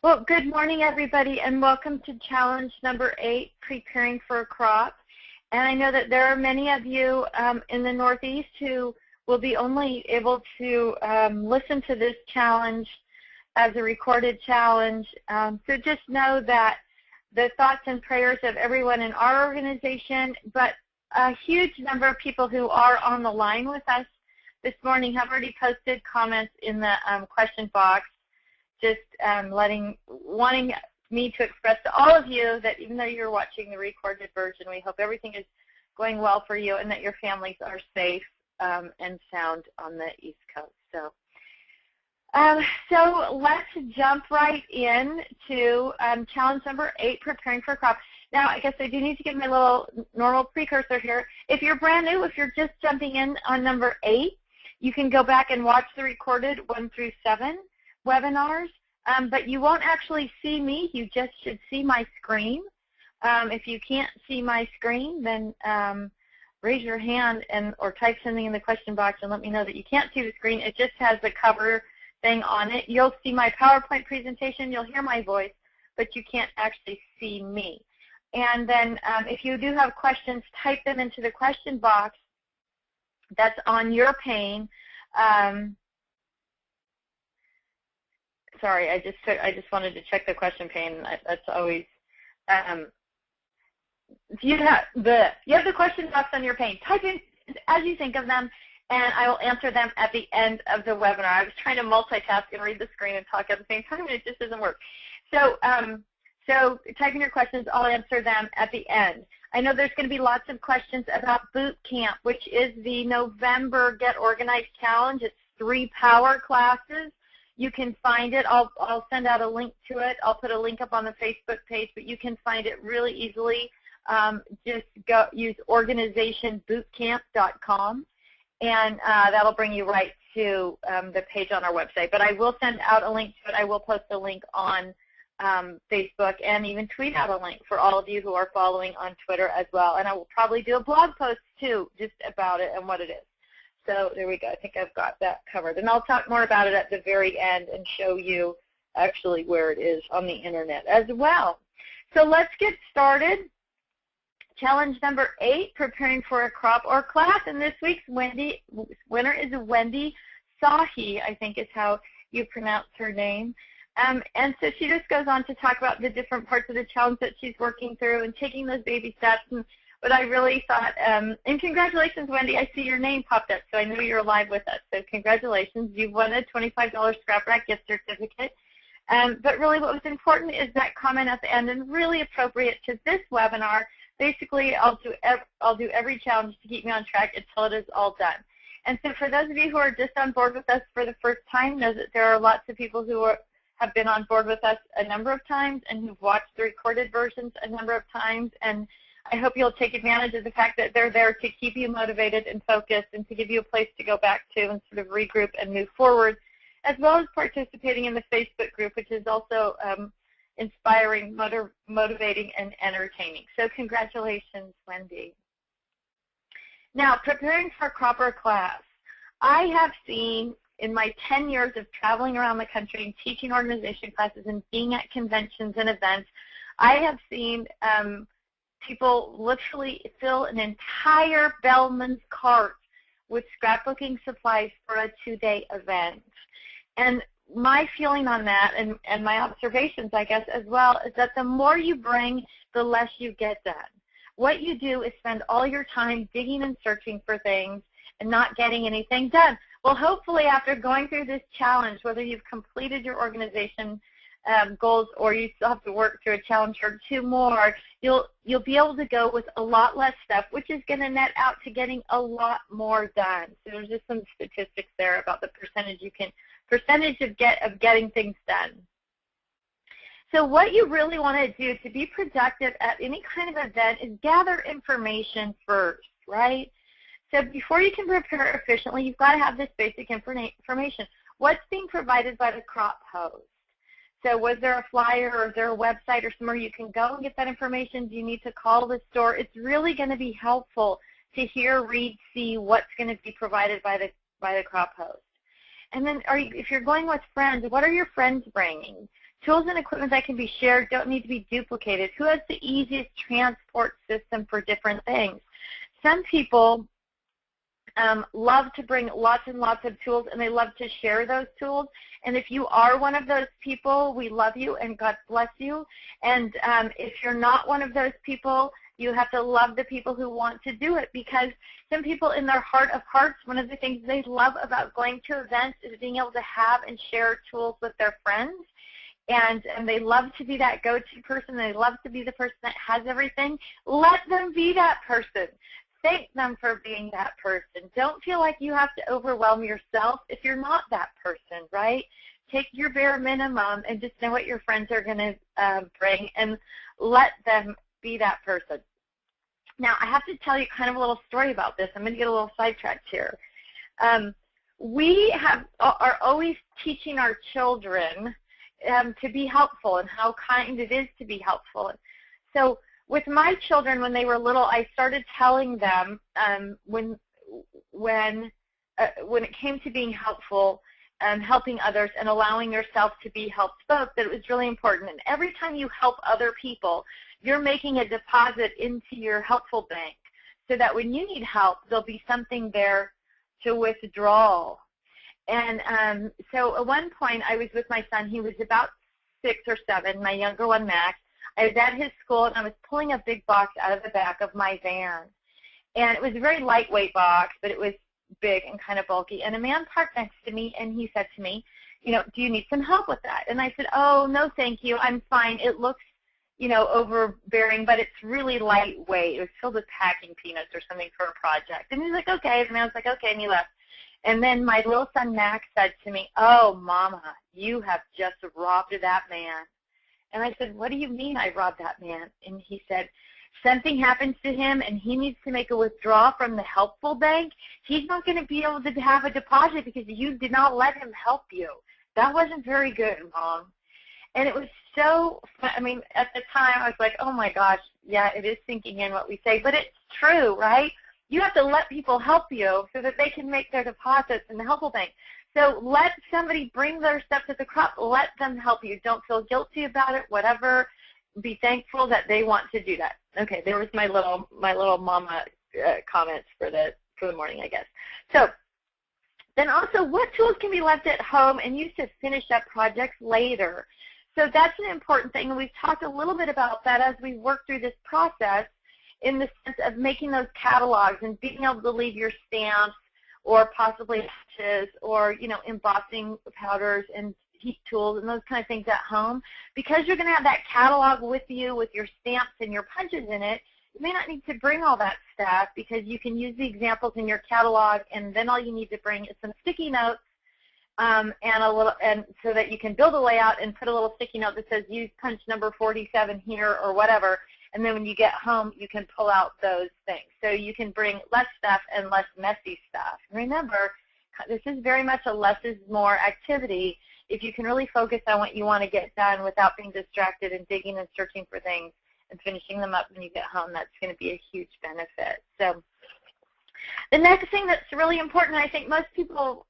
Well, good morning, everybody, and welcome to challenge number 8, preparing for a crop. And I know that there are many of you in the Northeast who will be only able to listen to this challenge as a recorded challenge. So just know that the thoughts and prayers of everyone in our organization, but a huge number of people who are on the line with us this morning have already posted comments in the question box, just wanting me to express to all of you that even though you're watching the recorded version, we hope everything is going well for you and that your families are safe and sound on the East Coast. So let's jump right in to challenge number 8, preparing for a crop. Now, I guess I do need to give my little normal precursor here. If you're brand new, if you're just jumping in on number 8, you can go back and watch the recorded 1 through 7 webinars, but you won't actually see me. You just should see my screen. If you can't see my screen, then raise your hand or type something in the question box and let me know that you can't see the screen. It just has the cover thing on it. You'll see my PowerPoint presentation. You'll hear my voice, but you can't actually see me. And then if you do have questions, type them into the question box that's on your pane. Sorry, I just wanted to check the question pane. That's always you have the question box on your pane. Type in as you think of them, and I will answer them at the end of the webinar. I was trying to multitask and read the screen and talk at the same time, and it just doesn't work. So type in your questions. I'll answer them at the end. I know there's going to be lots of questions about boot camp, which is the November Get Organized Challenge. It's 3 power classes. You can find it. I'll send out a link to it. I'll put a link up on the Facebook page, but you can find it really easily. Just use organizationbootcamp.com, and that'll bring you right to the page on our website. But I will send out a link to it. I will post a link on Facebook and even tweet out a link for all of you who are following on Twitter as well. And I will probably do a blog post, too, just about it and what it is. So there we go. I think I've got that covered. And I'll talk more about it at the very end and show you actually where it is on the Internet as well. So let's get started. Challenge number 8, preparing for a crop or class. And this week's winner is Wendy Sahi, I think is how you pronounce her name. And so she just goes on to talk about the different parts of the challenge that she's working through and taking those baby steps. And what I really thought, and congratulations, Wendy, I see your name popped up, so I know you're live with us. So congratulations. You've won a $25 Scrap Rack gift certificate. But really what was important is that comment at the end, and really appropriate to this webinar. Basically, I'll do every challenge to keep me on track until it is all done. And so for those of you who are just on board with us for the first time, know that there are lots of people who have been on board with us a number of times and who've watched the recorded versions a number of times. And I hope you'll take advantage of the fact that they're there to keep you motivated and focused and to give you a place to go back to and sort of regroup and move forward, as well as participating in the Facebook group, which is also inspiring, motivating, and entertaining. So congratulations, Wendy. Now, preparing for a crop or class. I have seen in my 10 years of traveling around the country and teaching organization classes and being at conventions and events, I have seen people literally fill an entire Bellman's cart with scrapbooking supplies for a 2-day event. And my feeling on that, and my observations, I guess, as well, is that the more you bring, the less you get done. What you do is spend all your time digging and searching for things and not getting anything done. Well, hopefully after going through this challenge, whether you've completed your organization goals or you still have to work through a challenge or 2 more, you'll be able to go with a lot less stuff, which is going to net out to getting a lot more done. So there's just some statistics there about the percentage of getting things done. So what you really want to do to be productive at any kind of event is gather information first, right? So before you can prepare efficiently, you've got to have this basic information. What's being provided by the crop host? So was there a flyer or is there a website or somewhere you can go and get that information? Do you need to call the store? It's really going to be helpful to hear, read, see what's going to be provided by the crop host. And then if you're going with friends, what are your friends bringing? Tools and equipment that can be shared don't need to be duplicated. Who has the easiest transport system for different things? Some people love to bring lots and lots of tools, and they love to share those tools. And if you are one of those people, we love you and God bless you. And if you're not one of those people, you have to love the people who want to do it, because some people in their heart of hearts, one of the things they love about going to events is being able to have and share tools with their friends. And they love to be that go-to person. They love to be the person that has everything. Let them be that person. Thank them for being that person. Don't feel like you have to overwhelm yourself if you're not that person, right? Take your bare minimum and just know what your friends are going to bring, and let them be that person. Now, I have to tell you kind of a little story about this. I'm going to get a little sidetracked here. We are always teaching our children to be helpful and how kind it is to be helpful. So with my children, when they were little, I started telling them when it came to being helpful, helping others and allowing yourself to be helped both, that it was really important. And every time you help other people, you're making a deposit into your helpful bank so that when you need help, there'll be something there to withdraw. And so at one point, I was with my son. He was about 6 or 7, my younger one, Max. I was at his school, and I was pulling a big box out of the back of my van. And it was a very lightweight box, but it was big and kind of bulky. And a man parked next to me, and he said to me, you know, do you need some help with that? And I said, oh, no, thank you. I'm fine. It looks, you know, overbearing, but it's really lightweight. It was filled with packing peanuts or something for a project. And he was like, okay. And I was like, okay, and he left. And then my little son, Max, said to me, oh, Mama, you have just robbed that man. And I said, what do you mean I robbed that man? And he said, something happens to him and he needs to make a withdrawal from the helpful bank. He's not going to be able to have a deposit because you did not let him help you. That wasn't very good, Mom. And it was so fun. I mean, at the time, I was like, oh, my gosh, yeah, it is sinking in what we say. But it's true, right? You have to let people help you so that they can make their deposits in the helpful bank. So let somebody bring their stuff to the crop. Let them help you. Don't feel guilty about it, whatever. Be thankful that they want to do that. Okay, there was my little mama comments for the morning, I guess. So then also, what tools can be left at home and used to finish up projects later? So that's an important thing, and we've talked a little bit about that as we work through this process, in the sense of making those catalogs and being able to leave your stamps or possibly patches or, you know, embossing powders and heat tools and those kind of things at home. Because you're going to have that catalog with you with your stamps and your punches in it, you may not need to bring all that stuff because you can use the examples in your catalog, and then all you need to bring is some sticky notes and so that you can build a layout and put a little sticky note that says use punch number 47 here or whatever. And then when you get home, you can pull out those things. So you can bring less stuff and less messy stuff. Remember, this is very much a less is more activity. If you can really focus on what you want to get done without being distracted and digging and searching for things and finishing them up when you get home, that's going to be a huge benefit. So the next thing that's really important, I think most people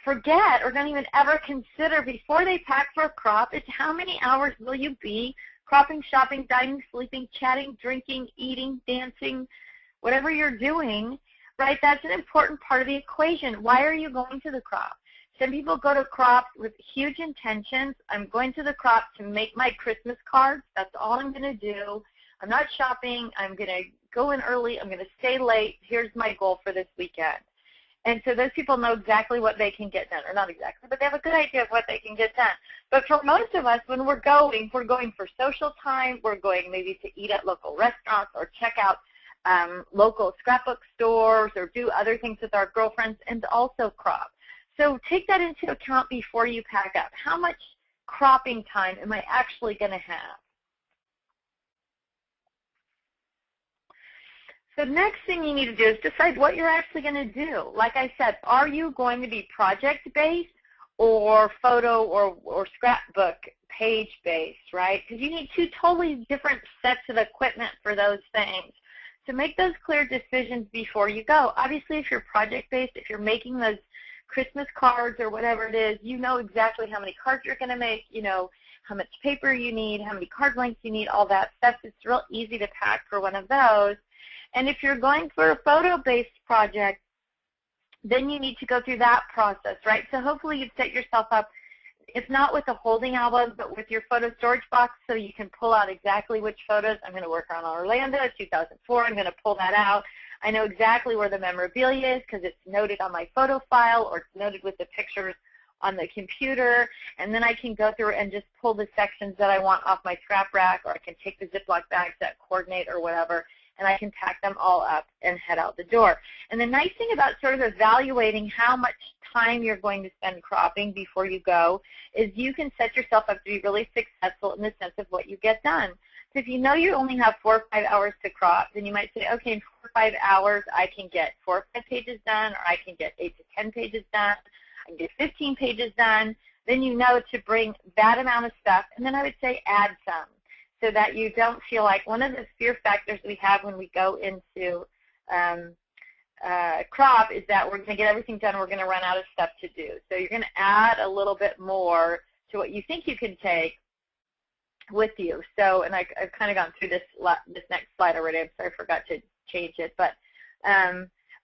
forget or don't even ever consider before they pack for a crop, is how many hours will you be cropping, shopping, dining, sleeping, chatting, drinking, eating, dancing, whatever you're doing, right? That's an important part of the equation. Why are you going to the crop? Some people go to crops with huge intentions. I'm going to the crop to make my Christmas cards. That's all I'm going to do. I'm not shopping. I'm going to go in early. I'm going to stay late. Here's my goal for this weekend. And so those people know exactly what they can get done, or not exactly, but they have a good idea of what they can get done. But for most of us, when we're going for social time. We're going maybe to eat at local restaurants or check out local scrapbook stores or do other things with our girlfriends and also crop. So take that into account before you pack up. How much cropping time am I actually going to have? The next thing you need to do is decide what you're actually going to do. Like I said, are you going to be project-based or photo or scrapbook page-based, right? Because you need two totally different sets of equipment for those things. So make those clear decisions before you go. Obviously, if you're project-based, if you're making those Christmas cards or whatever it is, you know exactly how many cards you're going to make, you know how much paper you need, how many card lengths you need, all that stuff. It's real easy to pack for one of those. And if you're going for a photo-based project, then you need to go through that process, right? So hopefully you've set yourself up, if not with a holding album, but with your photo storage box so you can pull out exactly which photos. I'm going to work on Orlando 2004. I'm going to pull that out. I know exactly where the memorabilia is because it's noted on my photo file or it's noted with the pictures on the computer. And then I can go through and just pull the sections that I want off my scrap rack, or I can take the Ziploc bags that coordinate or whatever, and I can pack them all up and head out the door. And the nice thing about sort of evaluating how much time you're going to spend cropping before you go is you can set yourself up to be really successful in the sense of what you get done. So if you know you only have 4 or 5 hours to crop, then you might say, okay, in 4 or 5 hours I can get 4 or 5 pages done, or I can get 8 to 10 pages done, I can get 15 pages done. Then you know to bring that amount of stuff, and then I would say add some, so that you don't feel like one of the fear factors we have when we go into crop is that we're going to get everything done, we're going to run out of stuff to do. So you're going to add a little bit more to what you think you can take with you. So, and I've kind of gone through this next slide already. I'm sorry I forgot to change it. But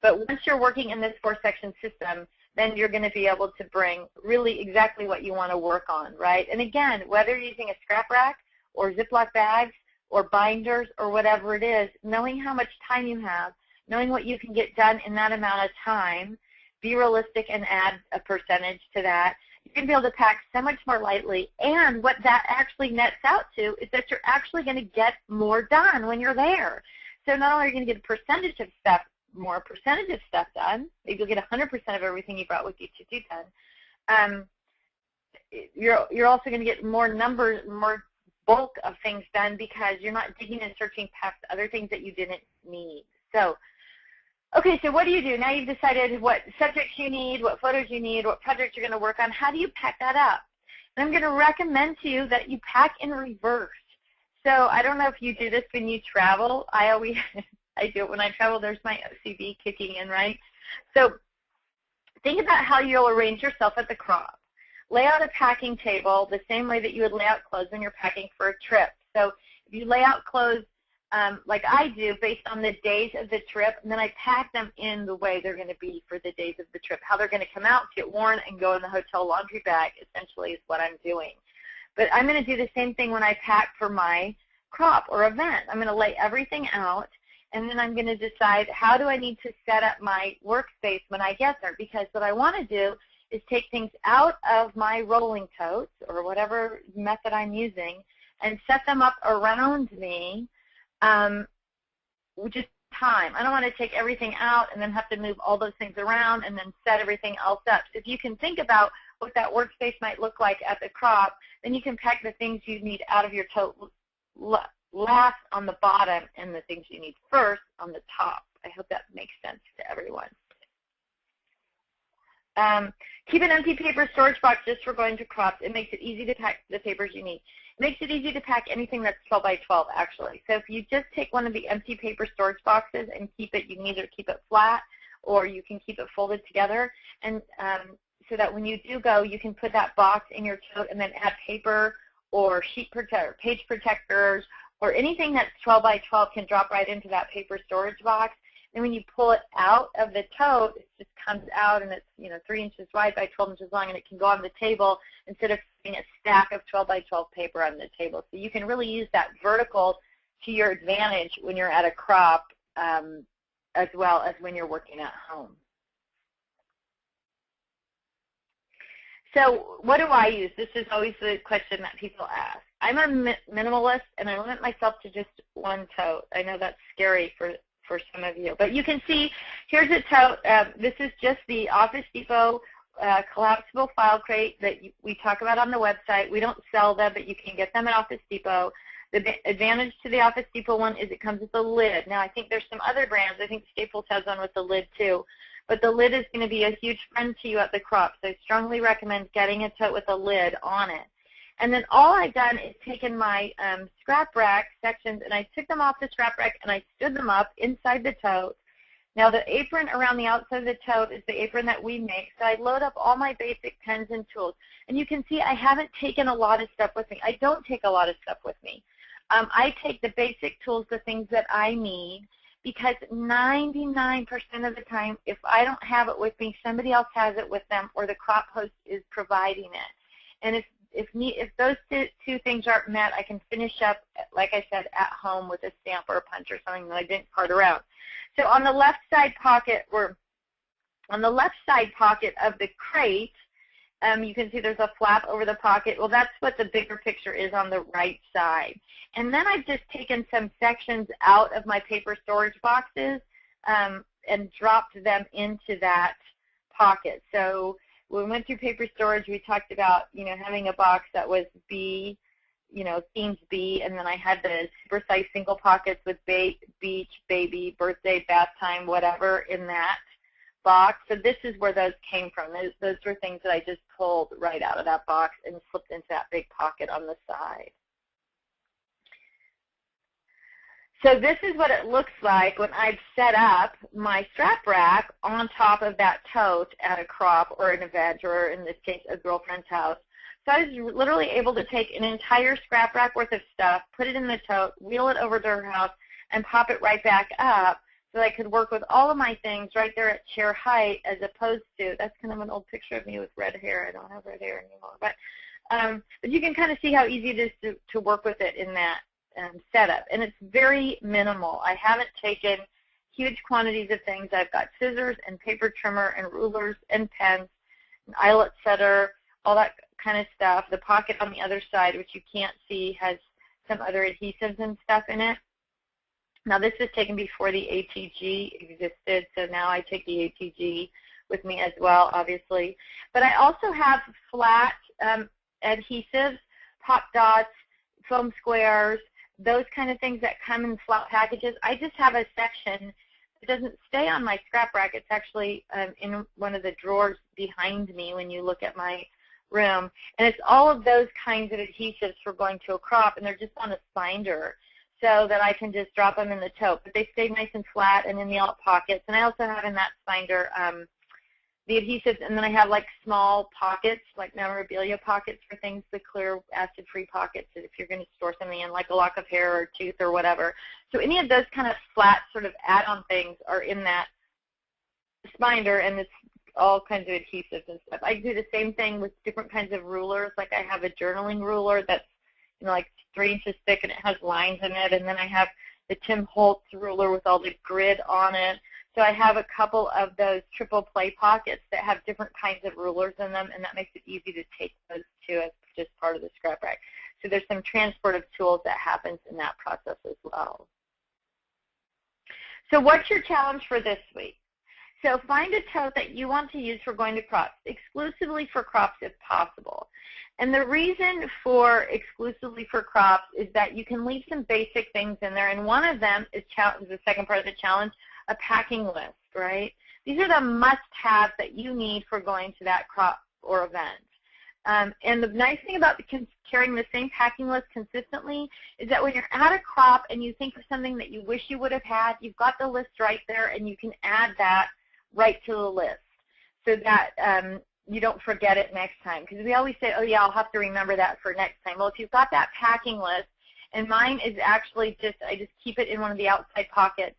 once you're working in this 4-section system, then you're going to be able to bring really exactly what you want to work on, right? And again, whether you're using a scrap rack or Ziploc bags or binders or whatever it is, knowing how much time you have, knowing what you can get done in that amount of time, be realistic and add a percentage to that. You're going to be able to pack so much more lightly. And what that actually nets out to is that you're actually going to get more done when you're there. So not only are you going to get more percentage of stuff done, maybe you'll get 100% of everything you brought with you to do done, you're also going to get more numbers, more bulk of things done because you're not digging and searching past other things that you didn't need. So, okay, so what do you do? Now you've decided what subjects you need, what photos you need, what projects you're going to work on. How do you pack that up? And I'm going to recommend to you that you pack in reverse. So I don't know if you do this when you travel. I do it when I travel. There's my OCD kicking in, right? So think about how you'll arrange yourself at the crop. Lay out a packing table the same way that you would lay out clothes when you're packing for a trip. So if you lay out clothes like I do based on the days of the trip, and then I pack them in the way they're going to be for the days of the trip, how they're going to come out, get worn, and go in the hotel laundry bag essentially is what I'm doing. But I'm going to do the same thing when I pack for my crop or event. I'm going to lay everything out, and then I'm going to decide how do I need to set up my workspace when I get there, because what I want to do is take things out of my rolling totes or whatever method I'm using and set them up around me, which is time. I don't want to take everything out and then have to move all those things around and then set everything else up. So if you can think about what that workspace might look like at the crop, then you can pack the things you need out of your tote last on the bottom and the things you need first on the top. I hope that makes sense to everyone. Keep an empty paper storage box just for going to crops. It makes it easy to pack the papers you need. It makes it easy to pack anything that's 12 by 12, actually. So if you just take one of the empty paper storage boxes and keep it, you can either keep it flat or you can keep it folded together, and so that when you do go, you can put that box in your tote and then add paper or page protectors or anything that's 12 by 12 can drop right into that paper storage box. And when you pull it out of the tote, it just comes out and it's 3 inches wide by 12 inches long, and it can go on the table instead of putting a stack of 12 by 12 paper on the table. So you can really use that vertical to your advantage when you're at a crop as well as when you're working at home. So what do I use? This is always the question that people ask. I'm a minimalist, and I limit myself to just one tote. I know that's scary for some of you. But you can see, here's a tote. This is just the Office Depot collapsible file crate that we talk about on the website. We don't sell them, but you can get them at Office Depot. The advantage to the Office Depot one is it comes with a lid. Now, I think there's some other brands. I think Staples has one with a lid too. But the lid is going to be a huge friend to you at the crop, so I strongly recommend getting a tote with a lid on it. And then all I've done is taken my scrap rack sections, and I took them off the scrap rack, and I stood them up inside the tote. Now the apron around the outside of the tote is the apron that we make, so I load up all my basic pens and tools. And you can see I haven't taken a lot of stuff with me. I don't take a lot of stuff with me. I take the basic tools, the things that I need, because 99% of the time, if I don't have it with me, somebody else has it with them, or the crop host is providing it. And if those two things aren't met, I can finish up, like I said, at home with a stamp or a punch or something that I didn't cart around. So on the left side pocket, of the crate, you can see there's a flap over the pocket. Well, that's what the bigger picture is on the right side. And then I've just taken some sections out of my paper storage boxes and dropped them into that pocket. So when we went through paper storage, we talked about, having a box that was B, themes B, and then I had the super size single pockets with beach, baby, birthday, bath time, whatever in that box. So this is where those came from. Those were things that I just pulled right out of that box and slipped into that big pocket on the side. So this is what it looks like when I've set up my strap rack on top of that tote at a crop or an event, or in this case, a girlfriend's house. So I was literally able to take an entire scrap rack worth of stuff, put it in the tote, wheel it over to her house, and pop it right back up so I could work with all of my things right there at chair height, as opposed to, that's kind of an old picture of me with red hair. I don't have red hair anymore. But you can kind of see how easy it is to work with it in that setup. And it's very minimal. I haven't taken huge quantities of things. I've got scissors and paper trimmer and rulers and pens, an eyelet setter, all that kind of stuff. The pocket on the other side, which you can't see, has some other adhesives and stuff in it. Now this was taken before the ATG existed, so now I take the ATG with me as well, obviously. But I also have flat adhesives, pop dots, foam squares, those kind of things that come in flat packages. I just have a section. It doesn't stay on my scrap rack. It's actually in one of the drawers behind me when you look at my room. And it's all of those kinds of adhesives for going to a crop, and they're just on a binder so that I can just drop them in the tote. But they stay nice and flat and in the alt pockets. And I also have in that binder the adhesives, and then I have like small pockets, like memorabilia pockets for things, the clear acid-free pockets if you're going to store something in, like a lock of hair or tooth or whatever. So any of those kind of flat sort of add-on things are in that binder, and it's all kinds of adhesives and stuff. I do the same thing with different kinds of rulers. Like I have a journaling ruler that's like 3 inches thick and it has lines in it, and then I have the Tim Holtz ruler with all the grid on it. So I have a couple of those triple play pockets that have different kinds of rulers in them, and that makes it easy to take those too as just part of the scrap rack. So there's some transport of tools that happens in that process as well. So what's your challenge for this week? So find a tote that you want to use for going to crops, exclusively for crops if possible. And the reason for exclusively for crops is that you can leave some basic things in there, and one of them is the second part of the challenge, a packing list, right? These are the must-haves that you need for going to that crop or event. And the nice thing about carrying the same packing list consistently is that when you're at a crop and you think of something that you wish you would have had, you've got the list right there, and you can add that right to the list so that you don't forget it next time. Because we always say, oh, yeah, I'll have to remember that for next time. Well, if you've got that packing list, and mine is actually I just keep it in one of the outside pockets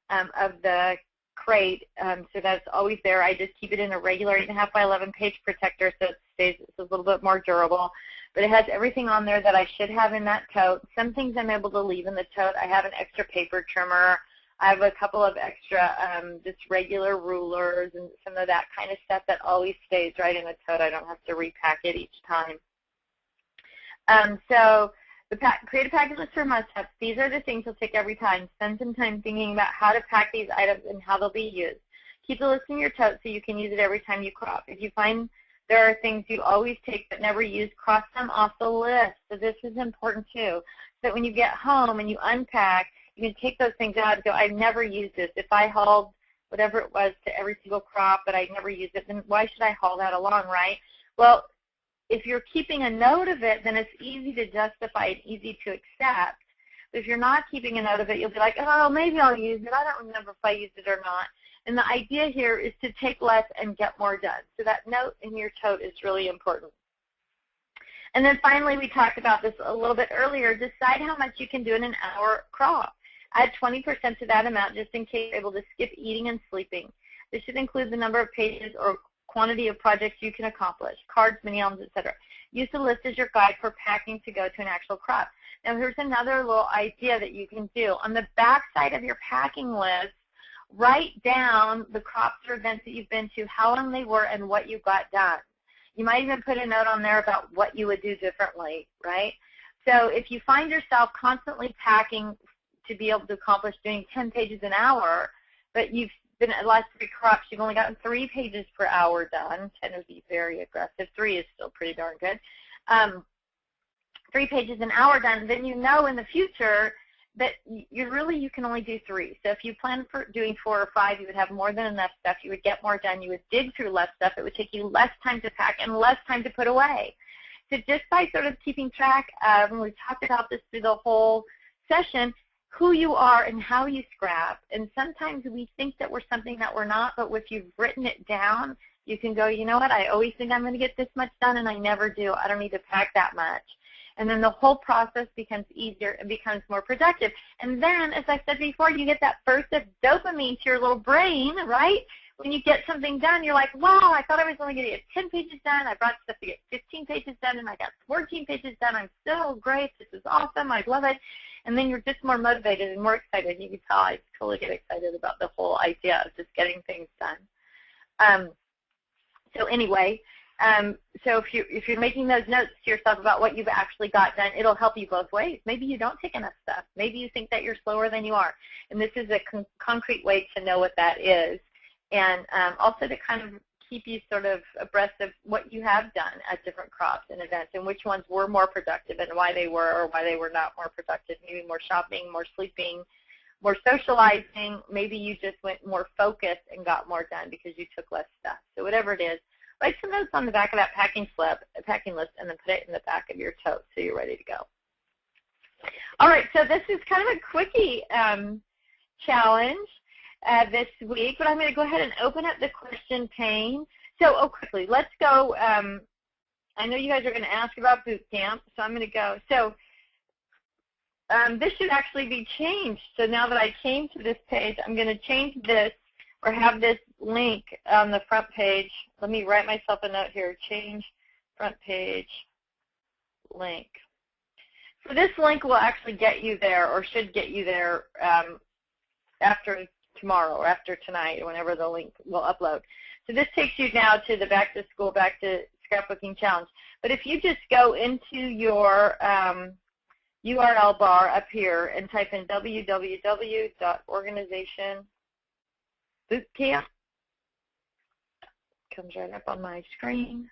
of the crate, so that's always there. I just keep it in a regular 8.5 by 11 page protector, so it's a little bit more durable. But it has everything on there that I should have in that tote. Some things I'm able to leave in the tote. I have an extra paper trimmer. I have a couple of extra just regular rulers and some of that kind of stuff that always stays right in the tote. I don't have to repack it each time. So create a packing list for must-haves. These are the things you'll take every time. Spend some time thinking about how to pack these items and how they'll be used. Keep the list in your tote so you can use it every time you crop. If you find there are things you always take but never use, cross them off the list. So this is important too. So that when you get home and you unpack, you can take those things out and go, I've never used this. If I hauled whatever it was to every single crop but I never used it, then why should I haul that along, right? Well, if you're keeping a note of it, then it's easy to justify and easy to accept. So if you're not keeping a note of it, you'll be like, oh, maybe I'll use it. I don't remember if I used it or not. And the idea here is to take less and get more done. So that note in your tote is really important. And then finally, we talked about this a little bit earlier. Decide how much you can do in an hour crop. Add 20% to that amount just in case you're able to skip eating and sleeping. This should include the number of pages or quantity of projects you can accomplish, cards, mini albums, etc. Use the list as your guide for packing to go to an actual crop. Now, here's another little idea that you can do. On the back side of your packing list, write down the crops or events that you've been to, how long they were, and what you got done. You might even put a note on there about what you would do differently, right? So if you find yourself constantly packing to be able to accomplish doing 10 pages an hour, but you've been at the last 3 crops, you've only gotten 3 pages per hour done. 10 would be very aggressive. 3 is still pretty darn good. 3 pages an hour done, then you know in the future that you can only do 3. So if you plan for doing 4 or 5, you would have more than enough stuff. You would get more done. You would dig through less stuff. It would take you less time to pack and less time to put away. So just by sort of keeping track of, and we've talked about this through the whole session, who you are and how you scrap. And sometimes we think that we're something that we're not, but if you've written it down, you can go, you know what, I always think I'm going to get this much done, and I never do. I don't need to pack that much. And then the whole process becomes easier and becomes more productive. And then, as I said before, you get that burst of dopamine to your little brain, right? When you get something done, you're like, wow, I thought I was only going to get 10 pages done. I brought stuff to get 15 pages done, and I got 14 pages done. I'm so great. This is awesome. I love it. And then you're just more motivated and more excited. You can tell I totally get excited about the whole idea of just getting things done. So anyway, so if you're making those notes to yourself about what you've actually got done, it'll help you both ways. Maybe you don't take enough stuff. Maybe you think that you're slower than you are. And this is a concrete way to know what that is. And also to kind of keep you sort of abreast of what you have done at different crops and events and which ones were more productive and why they were or why they were not more productive. Maybe more shopping, more sleeping, more socializing. Maybe you just went more focused and got more done because you took less stuff. So whatever it is, write some notes on the back of that packing list, and then put it in the back of your tote so you're ready to go. All right, so this is kind of a quickie challenge this week, but I'm going to go ahead and open up the question pane. So, quickly, let's go. I know you guys are going to ask about boot camp, so I'm going to go. So, this should actually be changed. So now that I came to this page, I'm going to change this or have this link on the front page. Let me write myself a note here. Change front page link. So this link will actually get you there, or should get you there after tomorrow or after tonight, or whenever the link will upload. So this takes you now to the Back to School, Back to Scrapbooking Challenge. But if you just go into your URL bar up here and type in www.organizationbootcamp, comes right up on my screen.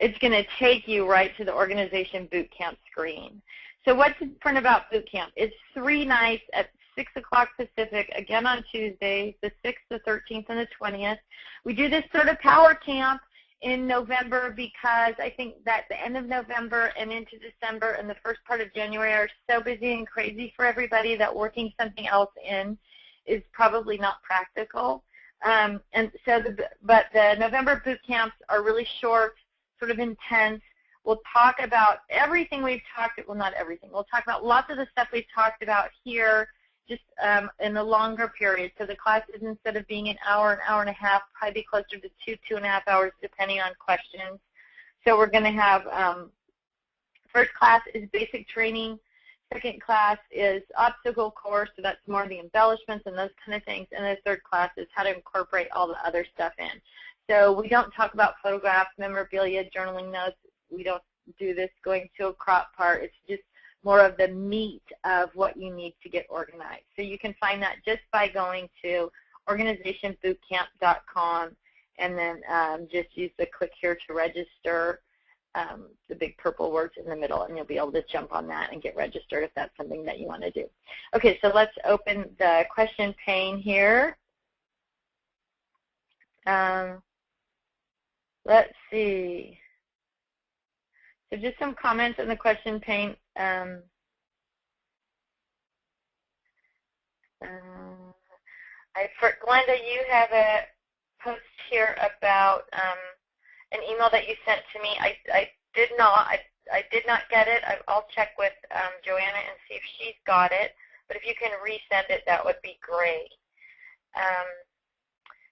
It's going to take you right to the Organization Bootcamp screen. So what's different about Bootcamp? It's 3 nights at 6 o'clock Pacific, again on Tuesdays, the 6th, the 13th, and the 20th. We do this sort of power camp in November because I think that the end of November and into December and the first part of January are so busy and crazy for everybody that working something else in is probably not practical. But the November boot camps are really short, sort of intense. We'll talk about everything we've talked about, well, not everything. We'll talk about lots of the stuff we've talked about here, just in a longer period. So the classes, instead of being an hour and a half, probably be closer to 2.5 hours, depending on questions. So we're going to have, first class is basic training. Second class is obstacle course, so that's more of the embellishments and those kind of things. And the third class is how to incorporate all the other stuff in. So we don't talk about photographs, memorabilia, journaling notes. We don't do this going to a crop part. It's just more of the meat of what you need to get organized. So you can find that just by going to organizationbootcamp.com and then just use the click here to register, the big purple words in the middle, and you'll be able to jump on that and get registered if that's something that you want to do. Okay, so let's open the question pane here. Let's see. So just some comments in the question pane. Glenda, you have a post here about an email that you sent to me. I did not get it. I'll check with Joanna and see if she's got it. But if you can resend it, that would be great.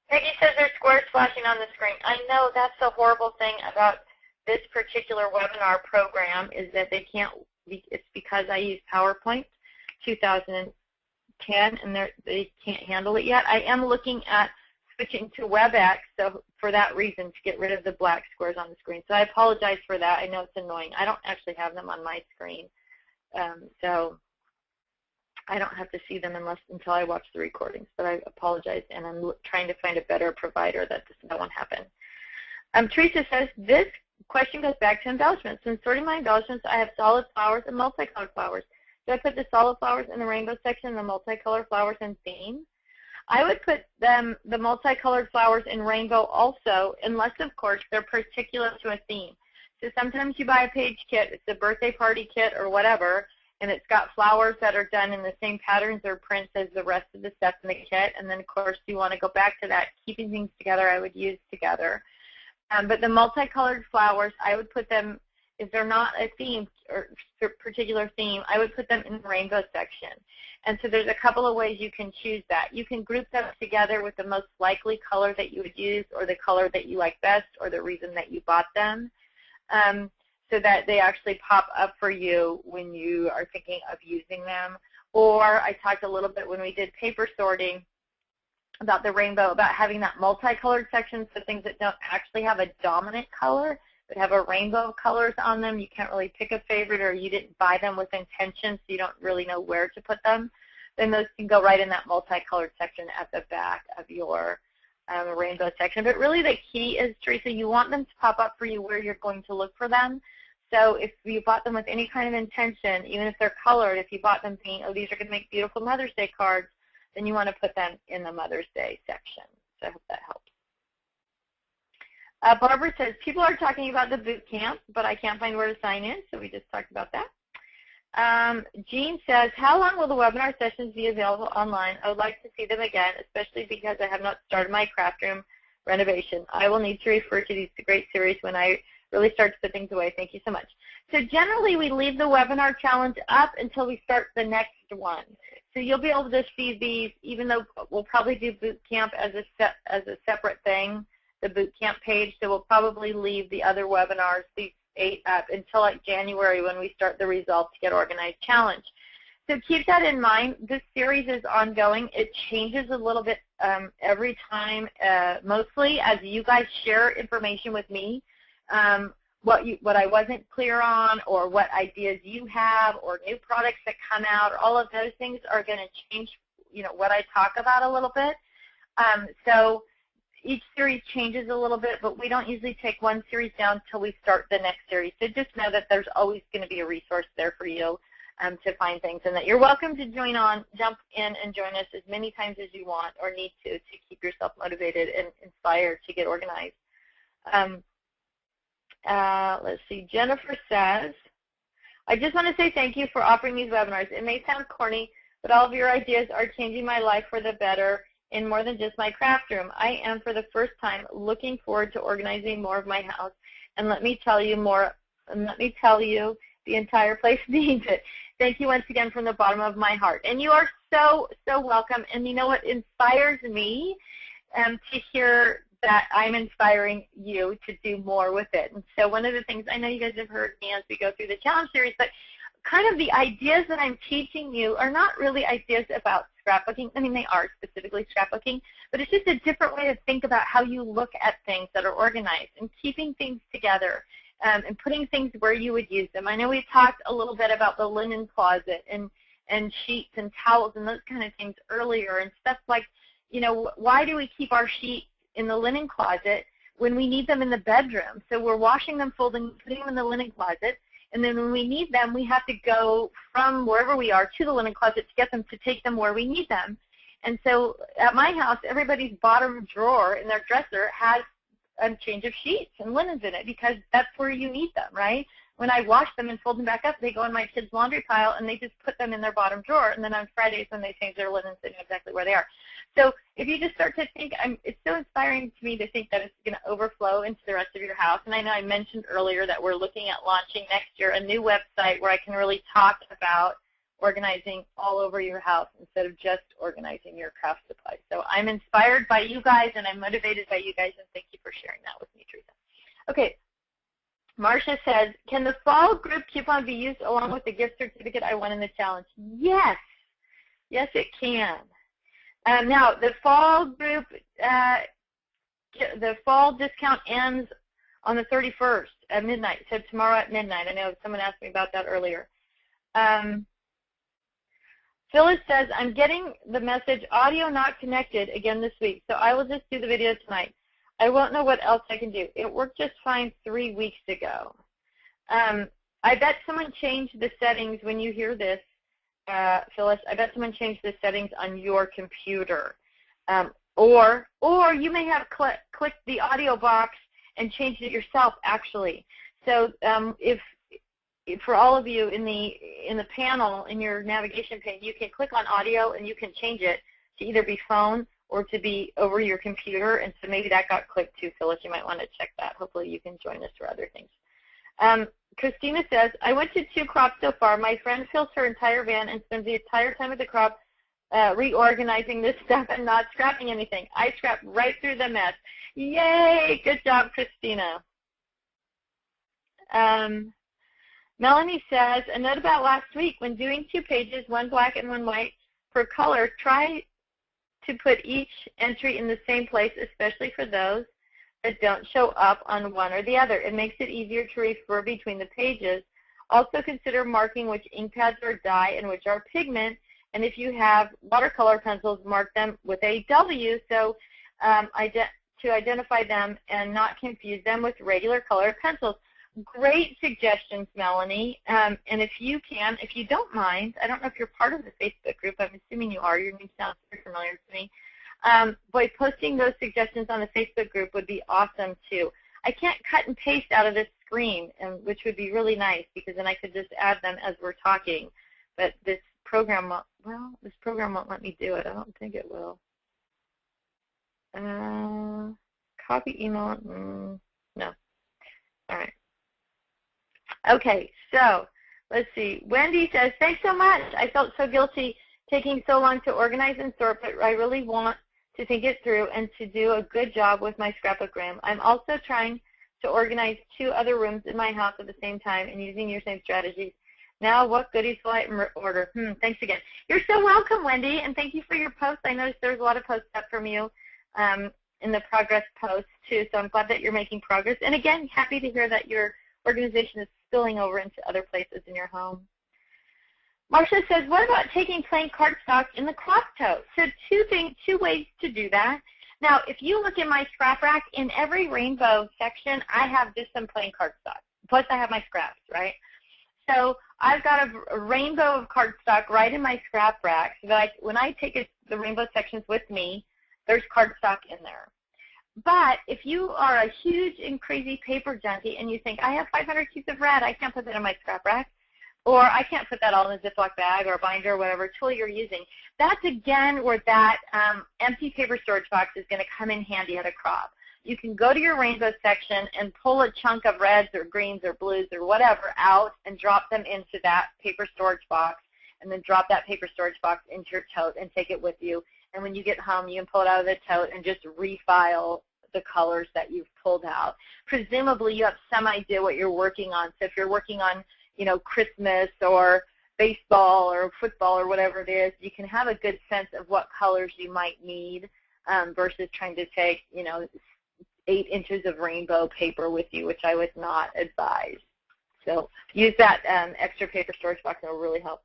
Peggy says there's squares flashing on the screen. I know that's the horrible thing about this particular webinar program is that they can't. It's because I use PowerPoint 2010, and they can't handle it yet. I am looking at switching to WebEx, so for that reason, to get rid of the black squares on the screen. So I apologize for that. I know it's annoying. I don't actually have them on my screen, so I don't have to see them until I watch the recordings. But I apologize, and I'm trying to find a better provider that won't happen. Teresa says, this question goes back to embellishments. When sorting my embellishments, I have solid flowers and multicolored flowers. Do I put the solid flowers in the rainbow section and the multicolored flowers in theme? I would put the multicolored flowers in rainbow also, unless, of course, they're particular to a theme. So sometimes you buy a page kit, it's a birthday party kit or whatever, and it's got flowers that are done in the same patterns or prints as the rest of the sets in the kit. And then, of course, you want to go back to that. Keeping things together, I would use together. But the multicolored flowers, I would put them, if they're not a theme or particular theme, I would put them in the rainbow section. And so there's a couple of ways you can choose that. You can group them together with the most likely color that you would use, or the color that you like best, or the reason that you bought them, so that they actually pop up for you when you are thinking of using them. Or I talked a little bit when we did paper sorting about the rainbow, about having that multicolored section, so things that don't actually have a dominant color but have a rainbow of colors on them. You can't really pick a favorite, or you didn't buy them with intention, so you don't really know where to put them. Then those can go right in that multicolored section at the back of your rainbow section. But really the key is, Teresa, you want them to pop up for you where you're going to look for them. So if you bought them with any kind of intention, even if they're colored, if you bought them thinking, oh, these are going to make beautiful Mother's Day cards, then you want to put them in the Mother's Day section. So I hope that helps. Barbara says, people are talking about the boot camp, but I can't find where to sign in, so we just talked about that. Jean says, how long will the webinar sessions be available online? I would like to see them again, especially because I have not started my craft room renovation. I will need to refer to these great series when I really start to put things away. Thank you so much. So generally, we leave the webinar challenge up until we start the next one. So you'll be able to see these, even though we'll probably do boot camp as a separate thing, the boot camp page. So we'll probably leave the other webinars, these 8 up, until like January when we start the Resolve to Get Organized challenge. So keep that in mind. This series is ongoing. It changes a little bit every time, mostly as you guys share information with me, what I wasn't clear on, or what ideas you have, or new products that come out. All of those things are going to change, what I talk about a little bit. So each series changes a little bit, but we don't usually take one series down until we start the next series. So just know that there's always going to be a resource there for you to find things, and that you're welcome to jump in and join us as many times as you want or need to keep yourself motivated and inspired to get organized. Let's see. Jennifer says, I just want to say thank you for offering these webinars. It may sound corny, but all of your ideas are changing my life for the better in more than just my craft room. I am, for the first time, looking forward to organizing more of my house. And let me tell you, the entire place needs it. Thank you once again from the bottom of my heart. And you are so, so welcome. And you know what inspires me? To hear that I'm inspiring you to do more with it. And so one of the things, I know you guys have heard me as we go through the challenge series, but kind of the ideas that I'm teaching you are not really ideas about scrapbooking. I mean, they are specifically scrapbooking, but it's just a different way to think about how you look at things that are organized and keeping things together and putting things where you would use them. I know we talked a little bit about the linen closet and sheets and towels and those kind of things earlier, and stuff like, why do we keep our sheets in the linen closet when we need them in the bedroom? So we're washing them, folding, putting them in the linen closet, and then when we need them, we have to go from wherever we are to the linen closet to get them, to take them where we need them. And so at my house, everybody's bottom drawer in their dresser has a change of sheets and linens in it, because that's where you need them, right? when I wash them and fold them back up, they go in my kids' laundry pile, and they just put them in their bottom drawer. And then on Fridays when they change their linens, they know exactly where they are. So if you just start to think, it's so inspiring to me to think that it's going to overflow into the rest of your house. And I know I mentioned earlier that we're looking at launching next year a new website where I can really talk about organizing all over your house instead of just organizing your craft supplies. So I'm inspired by you guys, and I'm motivated by you guys, and thank you for sharing that with me, Teresa. Okay, Marcia says, can the fall group coupon be used along with the gift certificate I won in the challenge? Yes. Yes, it can. Now, the fall group, the fall discount ends on the 31st at midnight, so tomorrow at midnight. I know someone asked me about that earlier. Phyllis says, I'm getting the message, audio not connected, again this week, so I will just do the video tonight. I won't know what else I can do. It worked just fine 3 weeks ago. I bet someone changed the settings when you hear this, Phyllis. I bet someone changed the settings on your computer. Or you may have clicked the audio box and changed it yourself, actually. So if for all of you in the panel, in your navigation pane, you can click on audio and you can change it to either be phone or to be over your computer, and so maybe that got clicked too, Phyllis. You might want to check that. Hopefully you can join us for other things. Christina says, I went to 2 crops so far. My friend fills her entire van and spends the entire time at the crop reorganizing this stuff and not scrapping anything. I scrapped right through the mess. Yay! Good job, Christina. Melanie says, a note about last week. When doing 2 pages, one black and one white, per color, try to put each entry in the same place, especially for those that don't show up on one or the other. It makes it easier to refer between the pages. Also consider marking which ink pads are dye and which are pigment, and if you have watercolor pencils, mark them with a W so to identify them and not confuse them with regular colored pencils. Great suggestions, Melanie. And if you don't mind, I don't know if you're part of the Facebook group. I'm assuming you are. Your name sounds very familiar to me. By posting those suggestions on the Facebook group would be awesome, too. I can't cut and paste out of this screen, which would be really nice because then I could just add them as we're talking. But this program won't let me do it. I don't think it will. Copy email. No. All right. Okay, so let's see. Wendy says, thanks so much. I felt so guilty taking so long to organize and sort, but I really want to think it through and to do a good job with my scrapbookgram. I'm also trying to organize 2 other rooms in my house at the same time and using your same strategies. Now, what goodies will I order? Thanks again. You're so welcome, Wendy, and thank you for your posts. I noticed there's a lot of posts up from you in the progress posts, too, so I'm glad that you're making progress. And, again, happy to hear that your organization is spilling over into other places in your home. Marcia says, what about taking plain cardstock in the crop tote? So 2 ways to do that. Now, if you look in my scrap rack, in every rainbow section, I have just some plain cardstock. Plus, I have my scraps, right? So I've got a rainbow of cardstock right in my scrap rack so that when I take the rainbow sections with me, there's cardstock in there. But if you are a huge and crazy paper junkie and you think, I have 500 sheets of red, I can't put that in my scrap rack, or I can't put that all in a Ziploc bag or a binder or whatever tool you're using, that's again where that empty paper storage box is going to come in handy at a crop. You can go to your rainbow section and pull a chunk of reds or greens or blues or whatever out and drop them into that paper storage box, and then drop that paper storage box into your tote and take it with you. And when you get home, you can pull it out of the tote and just refile the colors that you've pulled out. Presumably, you have some idea what you're working on. So if you're working on, Christmas or baseball or football or whatever it is, you can have a good sense of what colors you might need versus trying to take, 8 inches of rainbow paper with you, which I would not advise. So use that extra paper storage box, and it will really help.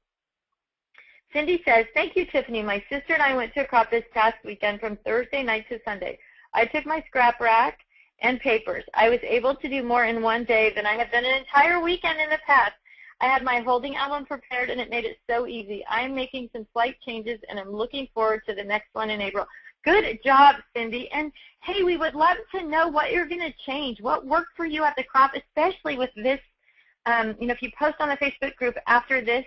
Cindy says, thank you, Tiffany. My sister and I went to a crop this past weekend from Thursday night to Sunday. I took my scrap rack and papers. I was able to do more in one day than I have done an entire weekend in the past. I had my holding album prepared, and it made it so easy. I am making some slight changes, and I'm looking forward to the next one in April. Good job, Cindy. And, hey, we would love to know what you're going to change, what worked for you at the crop, especially with this if you post on the Facebook group after this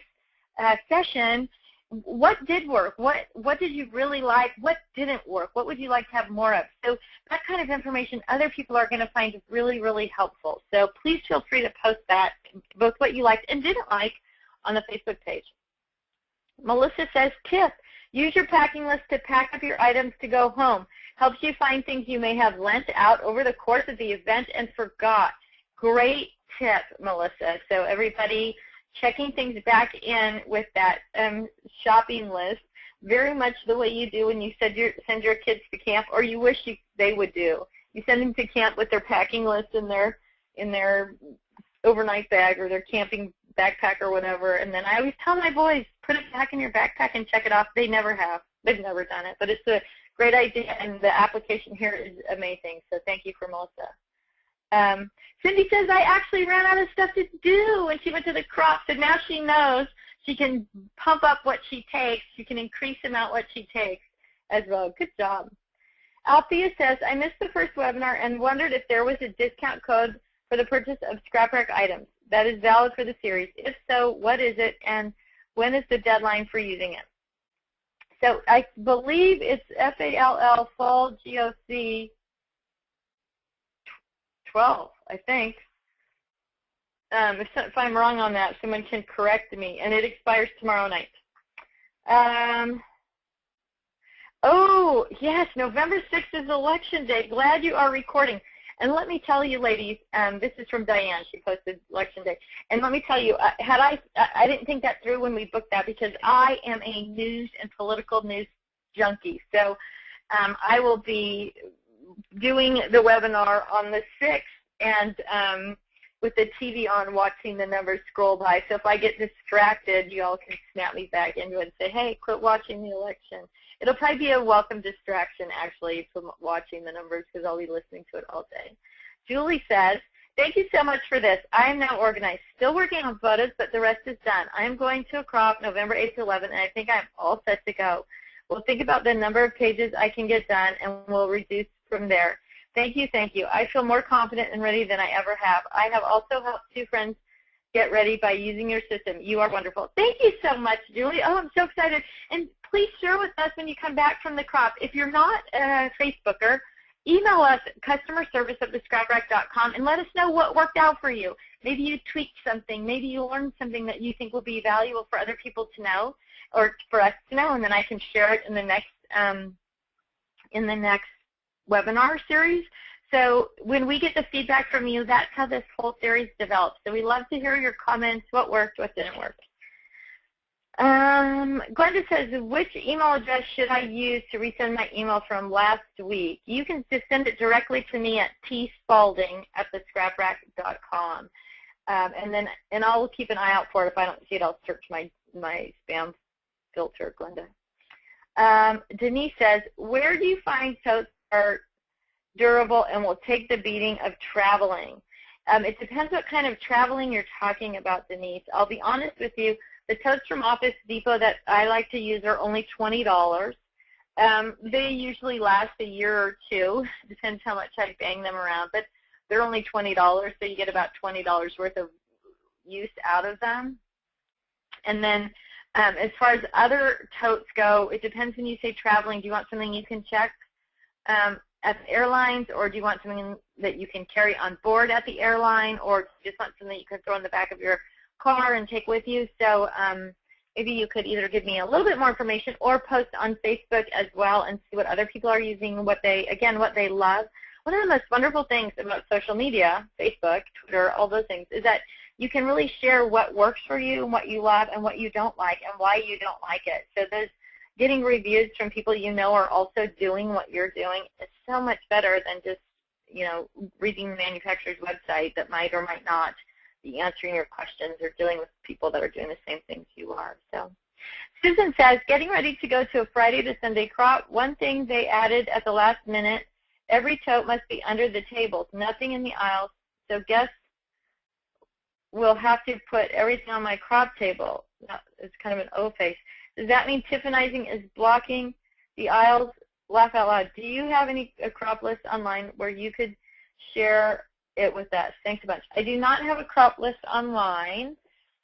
session, what did work? What did you really like? What didn't work? What would you like to have more of? So that kind of information other people are going to find really, really helpful. So please feel free to post that, both what you liked and didn't like, on the Facebook page. Melissa says, tip, use your packing list to pack up your items to go home. Helps you find things you may have lent out over the course of the event and forgot. Great tip, Melissa. So everybody checking things back in with that shopping list, very much the way you do when you send your kids to camp, or you wish they would do. You send them to camp with their packing list in their overnight bag or their camping backpack or whatever, and then I always tell my boys, put it back in your backpack and check it off. They never have. They've never done it, but it's a great idea, and the application here is amazing, so thank you for Melissa. Cindy says, I actually ran out of stuff to do when she went to the crop, so now she knows she can pump up what she takes. She can increase the amount what she takes as well. Good job. Althea says, I missed the first webinar and wondered if there was a discount code for the purchase of scrap rack items that is valid for the series. If so, what is it, and when is the deadline for using it? So I believe it's FALL Fall GOC 12, I think. If I'm wrong on that, someone can correct me, and it expires tomorrow night. Oh, yes, November 6th is Election Day. Glad you are recording. And let me tell you, ladies, this is from Diane. She posted Election Day. And let me tell you, I didn't think that through when we booked that, because I am a news and political news junkie. So I will be doing the webinar on the 6th and with the TV on, watching the numbers scroll by. So if I get distracted, you all can snap me back into it and say, hey, quit watching the election. It'll probably be a welcome distraction, actually, from watching the numbers, because I'll be listening to it all day. Julie says, thank you so much for this. I am now organized. Still working on photos, but the rest is done. I am going to a crop November 8th to 11th, and I think I'm all set to go. We'll think about the number of pages I can get done, and we'll reduce from there. Thank you, thank you. I feel more confident and ready than I ever have. I have also helped 2 friends get ready by using your system. You are wonderful. Thank you so much, Julie. Oh, I'm so excited. And please share with us when you come back from the crop. If you're not a Facebooker, email us customerservice@thescraprack.com and let us know what worked out for you. Maybe you tweaked something. Maybe you learned something that you think will be valuable for other people to know, or for us to know, and then I can share it in the next webinar series. So when we get the feedback from you, that's how this whole series develops. So we love to hear your comments, what worked, what didn't work. Glenda says, which email address should I use to resend my email from last week? You can just send it directly to me at tspaulding@thescraprack.com. And I'll keep an eye out for it. If I don't see it, I'll search my spam filter, Glenda. Denise says, where do you find totes are durable and will take the beating of traveling? It depends what kind of traveling you're talking about, Denise. I'll be honest with you. The totes from Office Depot that I like to use are only $20. They usually last a year or two. Depends how much I bang them around, but they're only $20, so you get about $20 worth of use out of them. And then as far as other totes go, it depends when you say traveling. Do you want something you can check at the airlines, or do you want something that you can carry on board at the airline, or do you just want something you can throw in the back of your car and take with you? So maybe you could either give me a little bit more information or post on Facebook as well and see what other people are using, what they love. One of the most wonderful things about social media, Facebook, Twitter, all those things, is that you can really share what works for you and what you love and what you don't like and why you don't like it. So there's getting reviews from people you know are also doing what you're doing is so much better than just, reading the manufacturer's website that might or might not be answering your questions or dealing with people that are doing the same things you are. So Susan says, getting ready to go to a Friday to Sunday crop, one thing they added at the last minute, every tote must be under the tables, nothing in the aisles, so guess we'll have to put everything on my crop table. It's kind of an O face. Does that mean Tiffanizing is blocking the aisles? Laugh out loud. Do you have a crop list online where you could share it with us. Thanks a bunch. I do not have a crop list online.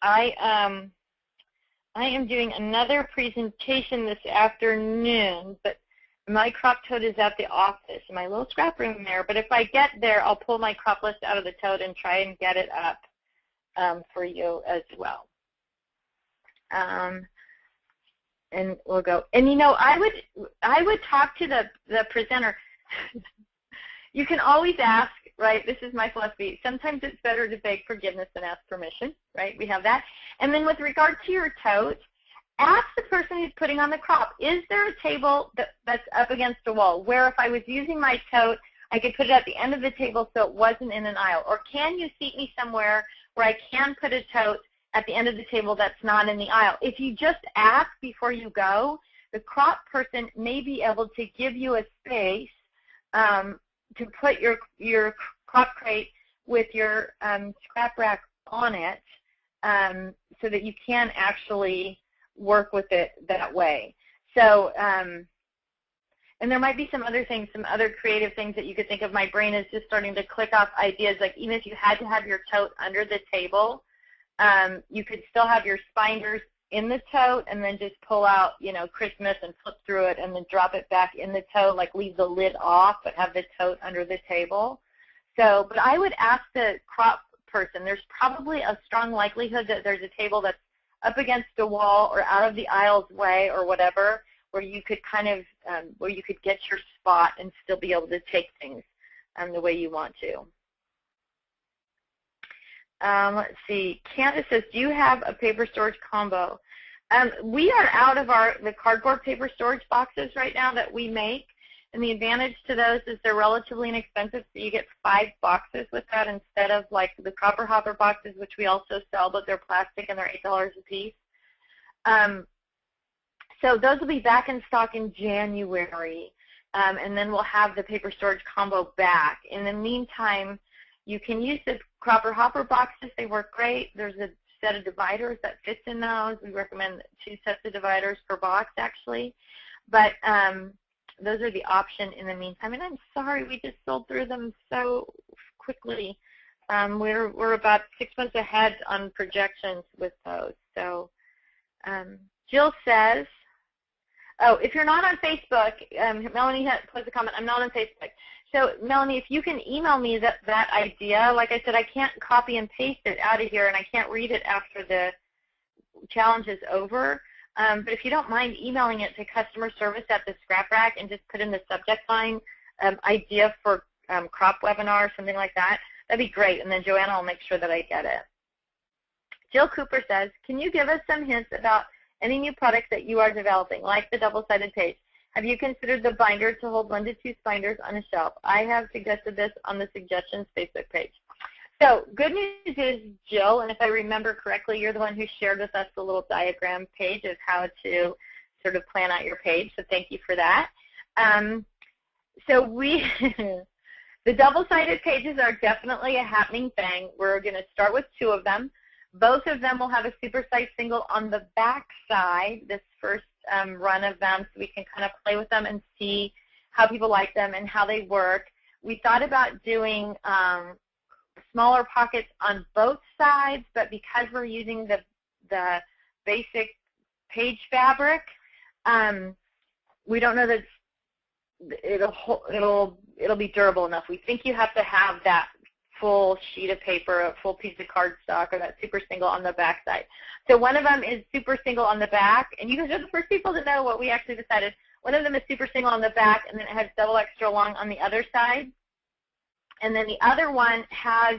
I am doing another presentation this afternoon, but my crop tote is at the office, in my little scrap room there. But if I get there, I'll pull my crop list out of the tote and try and get it up for you as well. And we'll go. And you know, I would talk to the presenter. You can always ask, right? This is my philosophy. Sometimes it's better to beg forgiveness than ask permission, right? We have that. And then with regard to your tote, ask the person who's putting on the crop, is there a table that's up against a wall where if I was using my tote, I could put it at the end of the table so it wasn't in an aisle? Or can you seat me somewhere where I can put a tote at the end of the table that's not in the aisle? If you just ask before you go, the crop person may be able to give you a space to put your crop crate with your scrap rack on it so that you can actually work with it that way. So, and there might be some other things, some other creative things that you could think of. My brain is just starting to click off ideas, like even if you had to have your tote under the table, you could still have your spinders in the tote and then just pull out, you know, Christmas and flip through it and then drop it back in the tote, like leave the lid off but have the tote under the table. So, but I would ask the crop person, there's probably a strong likelihood that there's a table that's up against a wall or out of the aisle's way or whatever, where you could kind of, where you could get your spot and still be able to take things the way you want to. Let's see. Candace says, do you have a paper storage combo? We are out of the cardboard paper storage boxes right now that we make, and the advantage to those is they're relatively inexpensive, so you get 5 boxes with that instead of like the copper hopper boxes, which we also sell, but they're plastic and they're $8 a piece. So those will be back in stock in January, and then we'll have the paper storage combo back. In the meantime, you can use the copper hopper boxes. They work great. There's a set of dividers that fits in those. We recommend 2 sets of dividers per box, actually. But those are the option in the meantime. And I'm sorry, we just sold through them so quickly. We're about 6 months ahead on projections with those. So Jill says, oh, if you're not on Facebook, Melanie posted a comment, I'm not on Facebook. So, Melanie, if you can email me that idea, like I said, I can't copy and paste it out of here, and I can't read it after the challenge is over. But if you don't mind emailing it to customer service at the Scrap Rack and just put in the subject line, idea for crop webinar or something like that, that'd be great. And then Joanna will make sure that I get it. Jill Cooper says, can you give us some hints about any new products that you are developing, like the double-sided page? Have you considered the binder to hold 1 to 2 binders on a shelf? I have suggested this on the suggestions Facebook page. So good news is, Jill, and if I remember correctly, you're the one who shared with us the little diagram page of how to sort of plan out your page, so thank you for that. So the double-sided pages are definitely a happening thing. We're going to start with 2 of them. Both of them will have a supersized single on the back side, this first run of them, so we can kind of play with them and see how people like them and how they work. We thought about doing smaller pockets on both sides, but because we're using the basic page fabric, we don't know that it'll be durable enough. We think you have to have that full sheet of paper, a full piece of cardstock, or that super single on the back side. So one of them is super single on the back, and you guys are the first people to know what we actually decided. One of them is super single on the back, and then it has double extra long on the other side. And then the other one has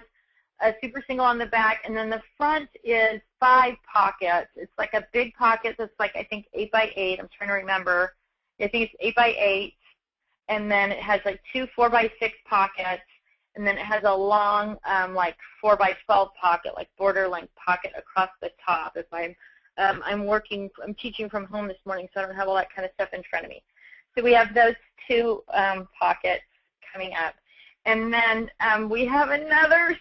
a super single on the back, and then the front is 5 pockets. It's like a big pocket that's like, I think, 8 by 8. I'm trying to remember. I think it's 8 by 8, and then it has like 2 4 by 6 pockets. And then it has a long, like 4 by 12 pocket, like border length pocket across the top. If I'm teaching from home this morning, so I don't have all that kind of stuff in front of me. So we have those 2 pockets coming up. And then we have another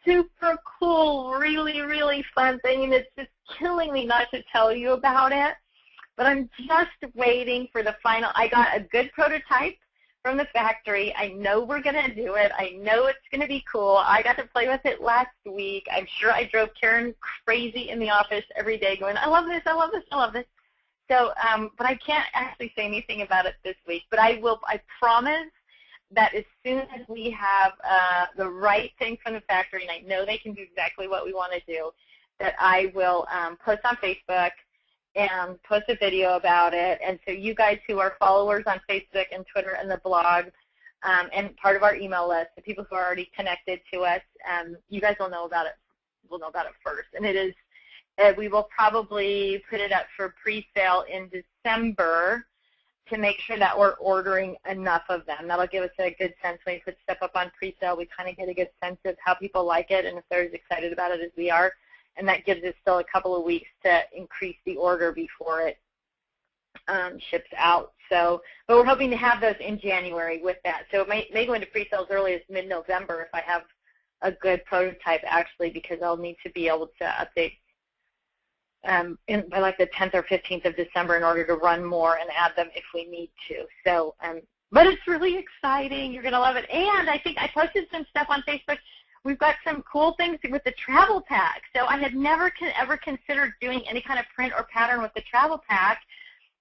super cool, really, really fun thing, and it's just killing me not to tell you about it. But I'm just waiting for the final. I got a good prototype from the factory. I know we're going to do it. I know it's going to be cool. I got to play with it last week. I'm sure I drove Karen crazy in the office every day going, I love this, I love this, I love this. So, but I can't actually say anything about it this week. But I promise that as soon as we have the right thing from the factory, and I know they can do exactly what we want to do, that I will post on Facebook and post a video about it. And so you guys who are followers on Facebook and Twitter and the blog and part of our email list, the people who are already connected to us, you guys will know about it. We'll know about it first. And it is, we will probably put it up for pre-sale in December to make sure that we're ordering enough of them. That'll give us a good sense when we put stuff up on pre-sale. We kind of get a good sense of how people like it and if they're as excited about it as we are. And that gives us still a couple of weeks to increase the order before it ships out. So, but we're hoping to have those in January with that. So it may go into pre-sale as early as mid-November if I have a good prototype actually, because I'll need to be able to update by like the 10th or 15th of December in order to run more and add them if we need to. So, but it's really exciting. You're going to love it. And I think I posted some stuff on Facebook. We've got some cool things with the travel pack. So I had never ever considered doing any kind of print or pattern with the travel pack.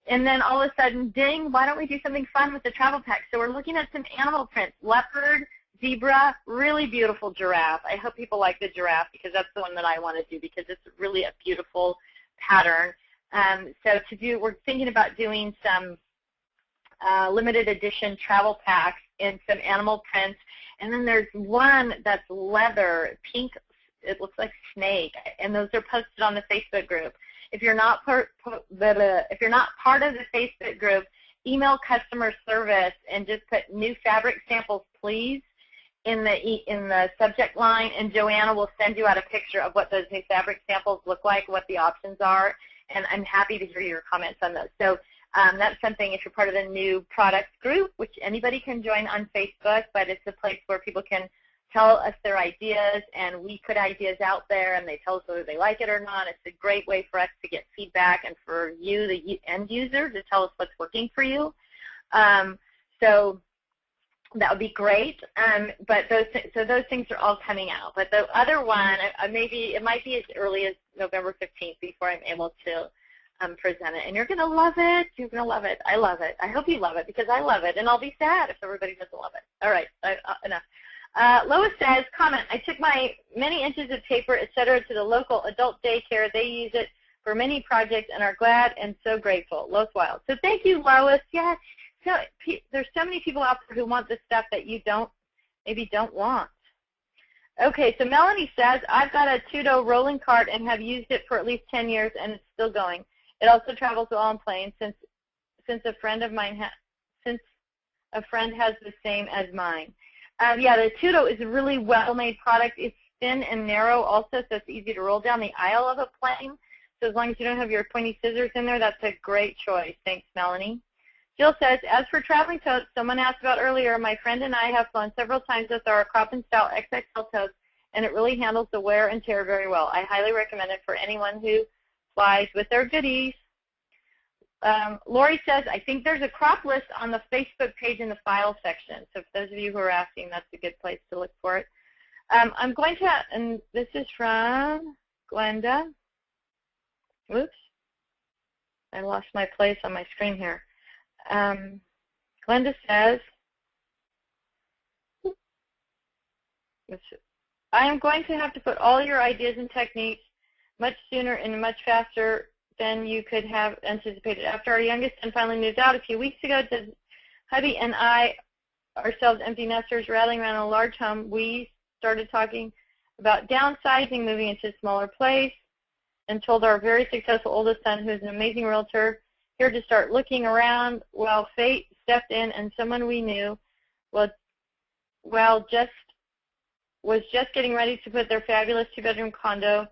And then all of a sudden, ding, why don't we do something fun with the travel pack? So we're looking at some animal prints, leopard, zebra, really beautiful giraffe. I hope people like the giraffe because that's the one that I want to do because it's really a beautiful pattern. So we're thinking about doing some limited edition travel packs in some animal prints. And then there's one that's leather, pink, it looks like snake, and those are posted on the Facebook group. If you're not part of the Facebook group, email customer service and just put new fabric samples, please, in the subject line, and Joanna will send you out a picture of what those new fabric samples look like, what the options are, and I'm happy to hear your comments on those. So that's something, if you're part of the new products group, which anybody can join on Facebook, but it's a place where people can tell us their ideas, and we put ideas out there, and they tell us whether they like it or not. It's a great way for us to get feedback and for you, the end user, to tell us what's working for you. So that would be great. But those things are all coming out. But the other one, it might be as early as November 15th before I'm able to present it. And you're going to love it. You're going to love it. I love it. I hope you love it because I love it. And I'll be sad if everybody doesn't love it. All right. Enough. Lois says, comment, I took my many inches of paper, etc., to the local adult daycare. They use it for many projects and are glad and so grateful. Lois Wild. So thank you, Lois. Yeah. So there's so many people out there who want the stuff that you maybe don't want. Okay, so Melanie says, I've got a Tudo rolling cart and have used it for at least 10 years and it's still going. It also travels well on planes since a friend of mine has the same as mine. Yeah, the Tudo is a really well-made product. It's thin and narrow also, so it's easy to roll down the aisle of a plane. So as long as you don't have your pointy scissors in there, that's a great choice. Thanks, Melanie. Jill says, as for traveling totes, someone asked about earlier, my friend and I have flown several times with our Crop and Style XXL totes, and it really handles the wear and tear very well. I highly recommend it for anyone who flies with their goodies. Lori says, I think there's a crop list on the Facebook page in the file section. So for those of you who are asking, that's a good place to look for it. I'm going to, and this is from Glenda. Oops. I lost my place on my screen here. Glenda says, I am going to have to put all your ideas and techniques much sooner and much faster than you could have anticipated. After our youngest son finally moved out a few weeks ago, hubby and I, ourselves empty nesters, rattling around in a large home, we started talking about downsizing, moving into a smaller place, and told our very successful oldest son, who is an amazing realtor, here to start looking around. Well, fate stepped in, and someone we knew was just getting ready to put their fabulous two-bedroom condo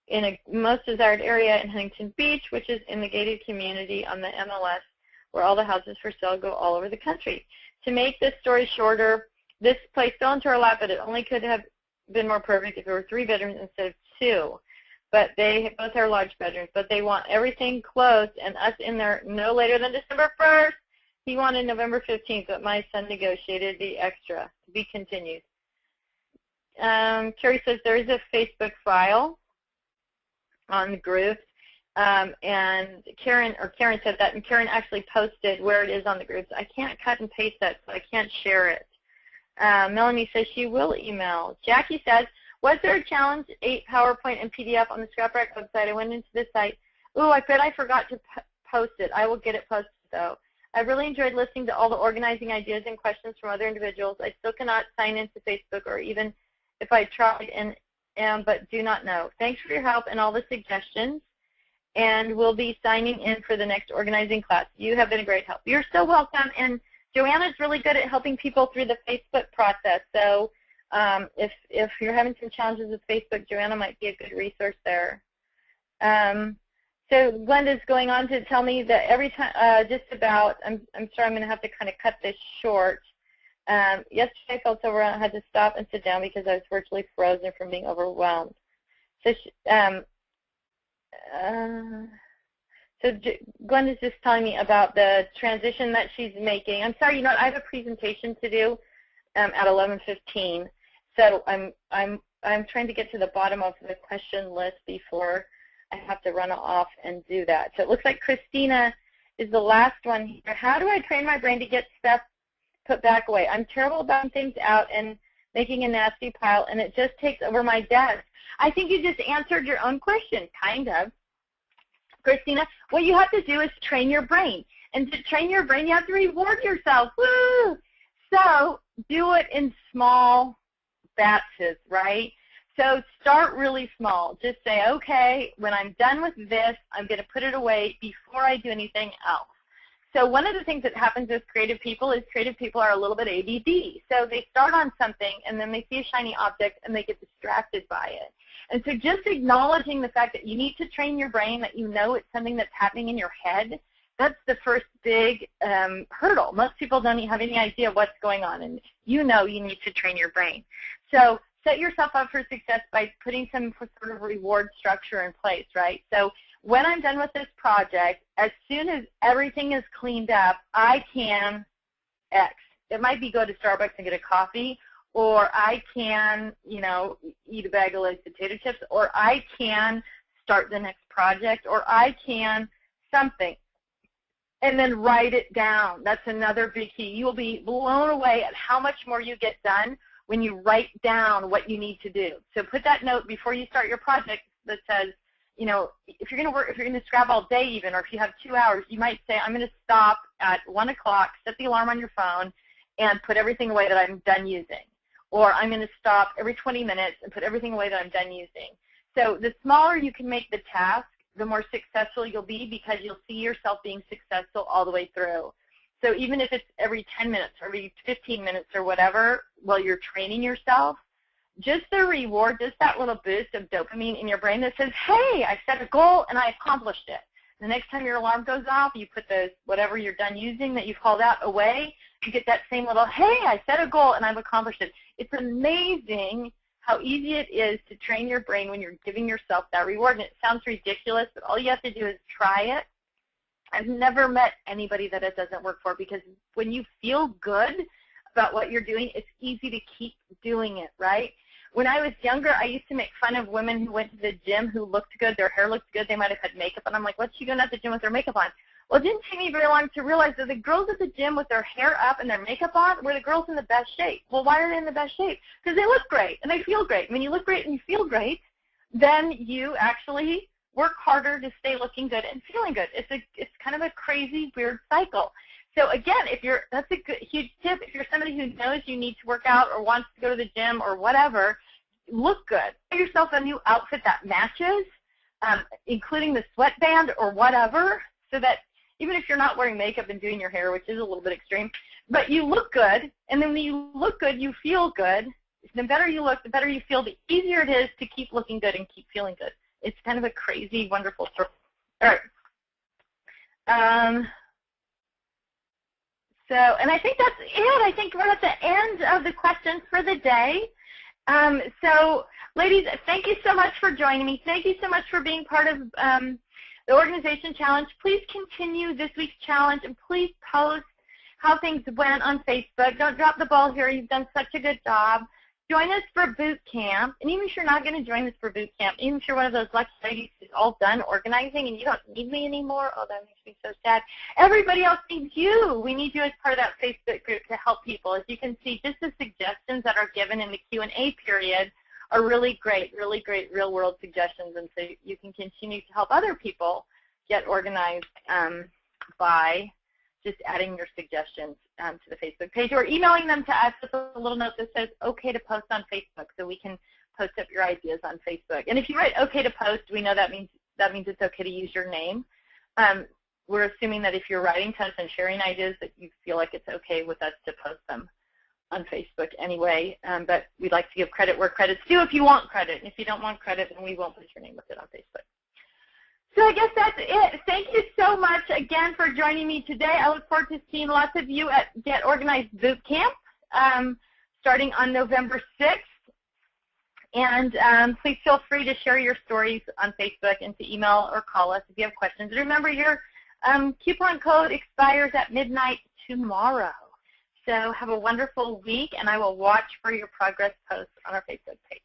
in a most desired area in Huntington Beach, which is in the gated community on the MLS, where all the houses for sale go all over the country. To make this story shorter, this place fell into our lap, but it only could have been more perfect if it were 3 bedrooms instead of 2. But they both are large bedrooms, but they want everything closed and us in there no later than December 1st. He wanted November 15th, but my son negotiated the extra. To be continued. Carrie says there is a Facebook file on the groups, and Karen said that, and Karen actually posted where it is on the groups. I can't cut and paste that, so I can't share it. Melanie says she will email. Jackie says, was there a challenge 8 PowerPoint and PDF on the Scrap Rack website? I went into the site. Ooh, I bet I forgot to post it. I will get it posted, though. I really enjoyed listening to all the organizing ideas and questions from other individuals. I still cannot sign into Facebook, or even if I tried but do not know. Thanks for your help and all the suggestions, and we'll be signing in for the next organizing class. You have been a great help. You're so welcome, and Joanna's really good at helping people through the Facebook process. So if you're having some challenges with Facebook, Joanna might be a good resource there. So Glenda's going on to tell me that every time, just about, I'm sorry, I'm going to have to kind of cut this short. Yesterday I felt so overwhelmed, I had to stop and sit down because I was virtually frozen from being overwhelmed. So Glenda's just telling me about the transition that she's making. I'm sorry, I have a presentation to do at 11:15. So I'm trying to get to the bottom of the question list before I have to run off and do that. So it looks like Christina is the last one here. How do I train my brain to get stuff put back away? I'm terrible about things out and making a nasty pile, and it just takes over my desk. I think you just answered your own question, kind of. Christina, what you have to do is train your brain. And to train your brain, you have to reward yourself. Woo! So do it in small batches, right? So start really small. Just say, okay, when I'm done with this, I'm going to put it away before I do anything else. So one of the things that happens with creative people is creative people are a little bit ADD. So they start on something, and then they see a shiny object, and they get distracted by it. And so just acknowledging the fact that you need to train your brain, that you know it's something that's happening in your head, that's the first big hurdle. Most people don't even have any idea what's going on, and you know you need to train your brain. So set yourself up for success by putting some sort of reward structure in place, right? So when I'm done with this project, as soon as everything is cleaned up, I can X. It might be go to Starbucks and get a coffee, or I can, eat a bag of Lay's potato chips, or I can start the next project, or I can something. And then write it down. That's another big key. You will be blown away at how much more you get done when you write down what you need to do. So put that note before you start your project that says, if you're going to scrap all day even, or if you have 2 hours, you might say, I'm going to stop at 1 o'clock, set the alarm on your phone, and put everything away that I'm done using. Or I'm going to stop every 20 minutes and put everything away that I'm done using. So the smaller you can make the task, the more successful you'll be, because you'll see yourself being successful all the way through. So even if it's every 10 minutes or every 15 minutes or whatever while you're training yourself, just the reward, just that little boost of dopamine in your brain that says, hey, I set a goal and I accomplished it. The next time your alarm goes off, you put those, whatever you're done using that you've called out away, you get that same little, hey, I set a goal and I've accomplished it. It's amazing how easy it is to train your brain when you're giving yourself that reward. And it sounds ridiculous, but all you have to do is try it. I've never met anybody that it doesn't work for, because when you feel good about what you're doing, it's easy to keep doing it, right? When I was younger, I used to make fun of women who went to the gym who looked good, their hair looked good, they might have had makeup, and I'm like, what's she doing at the gym with their makeup on? Well, it didn't take me very long to realize that the girls at the gym with their hair up and their makeup on were the girls in the best shape. Well, why are they in the best shape? Because they look great and they feel great. When you look great and you feel great, then you actually work harder to stay looking good and feeling good. It's kind of a crazy, weird cycle. So again, that's a good, huge tip. If you're somebody who knows you need to work out or wants to go to the gym or whatever, look good. Get yourself a new outfit that matches, including the sweatband or whatever, so that even if you're not wearing makeup and doing your hair, which is a little bit extreme, but you look good, and then when you look good, you feel good. The better you look, the better you feel, the easier it is to keep looking good and keep feeling good. It's kind of a crazy, wonderful story. All right. And I think that's it. I think we're at the end of the questions for the day. So, ladies, thank you so much for joining me. Thank you so much for being part of the Organization Challenge. Please continue this week's challenge, and please post how things went on Facebook. Don't drop the ball here. You've done such a good job. Join us for boot camp. And even if you're not going to join us for boot camp, even if you're one of those lucky ladies who's all done organizing and you don't need me anymore, oh, that makes me so sad. Everybody else needs you. We need you as part of that Facebook group to help people. As you can see, just the suggestions that are given in the Q&A period are really great real-world suggestions. And so you can continue to help other people get organized by just adding your suggestions to the Facebook page or emailing them to us with a little note that says okay to post on Facebook, so we can post up your ideas on Facebook. And if you write okay to post, we know that means it's okay to use your name. We're assuming that if you're writing to us and sharing ideas that you feel like it's okay with us to post them on Facebook anyway. But we'd like to give credit where credit's due if you want credit. And if you don't want credit, then we won't put your name with it on Facebook. So I guess that's it. Thank you so much again for joining me today. I look forward to seeing lots of you at Get Organized Boot Camp starting on November 6th. And please feel free to share your stories on Facebook and to email or call us if you have questions. And remember, your coupon code expires at midnight tomorrow. So have a wonderful week, and I will watch for your progress posts on our Facebook page.